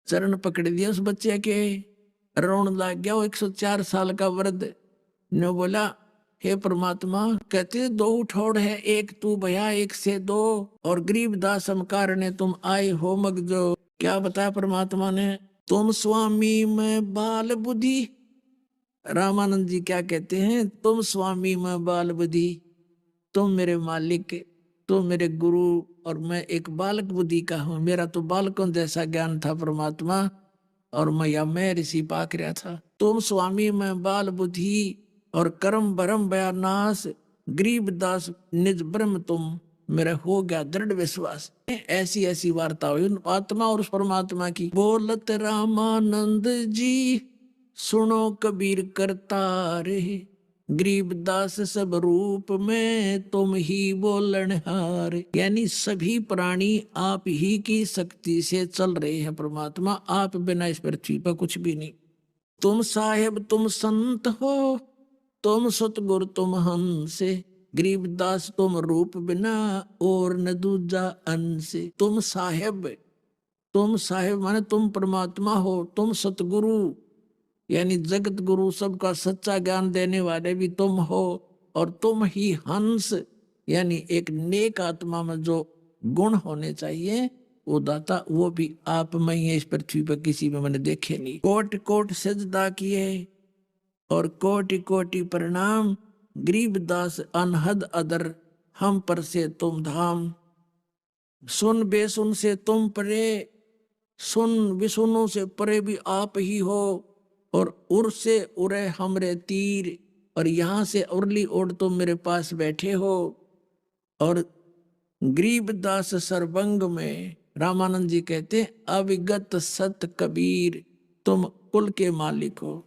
चरण पकड़ दिया उस बच्चे के, रोने लग गया। वो 104 साल का वृद्ध ने बोला, हे परमात्मा, कहते दो ठोड़ है, एक तू भया एक से दो, और गरीब दास हमकार ने तुम आए हो मगजो। क्या बताया परमात्मा ने, तुम स्वामी में बाल बुद्धि। रामानंद जी क्या कहते हैं, तुम स्वामी में बाल बुद्धि, तुम मेरे मालिक, तुम मेरे गुरु, और मैं एक बालक बुद्धि का हूं। मेरा तो बालकों जैसा ज्ञान था परमात्मा, और मैं ऋषि पाक रहा था। तुम स्वामी में बाल बुद्धि, और कर्म भरम बयानाश, गरीब दास निज ब्रह्म तुम, मेरा हो गया दृढ़ विश्वास। ऐसी ऐसी वार्ता हुई उन आत्मा और उस परमात्मा की। बोलत रामानंद जी, सुनो कबीर करतार, गरीबदास सब रूप में तुम ही बोलनहार। यानी सभी प्राणी आप ही की शक्ति से चल रहे हैं परमात्मा, आप बिना इस पृथ्वी पर कुछ भी नहीं। तुम साहेब तुम संत हो, तुम सतगुर तुम हंस, गरीबदास तुम रूप बिना और न दूजा अंश। तुम साहेब माने तुम परमात्मा हो, तुम सतगुरु यानी जगत गुरु सबका सच्चा ज्ञान देने वाले भी तुम हो, और तुम ही हंस यानी एक नेक आत्मा में जो गुण होने चाहिए वो दाता, वो भी आप में ही है। इस पृथ्वी पर किसी में मैंने देखे नहीं। कोट कोट सजदा किए और कोटि कोटि प्रणाम, गरीबदास अनहद अदर, हम पर से तुम धाम। सुन बेसुन से तुम परे, सुन विसुनों से परे भी आप ही हो, और उर से उरे हमरे तीर, और यहां से उरली ओढ़ तुम मेरे पास बैठे हो। और गरीबदास सरबंग में रामानंद जी कहते, अविगत सत कबीर, तुम कुल के मालिक हो।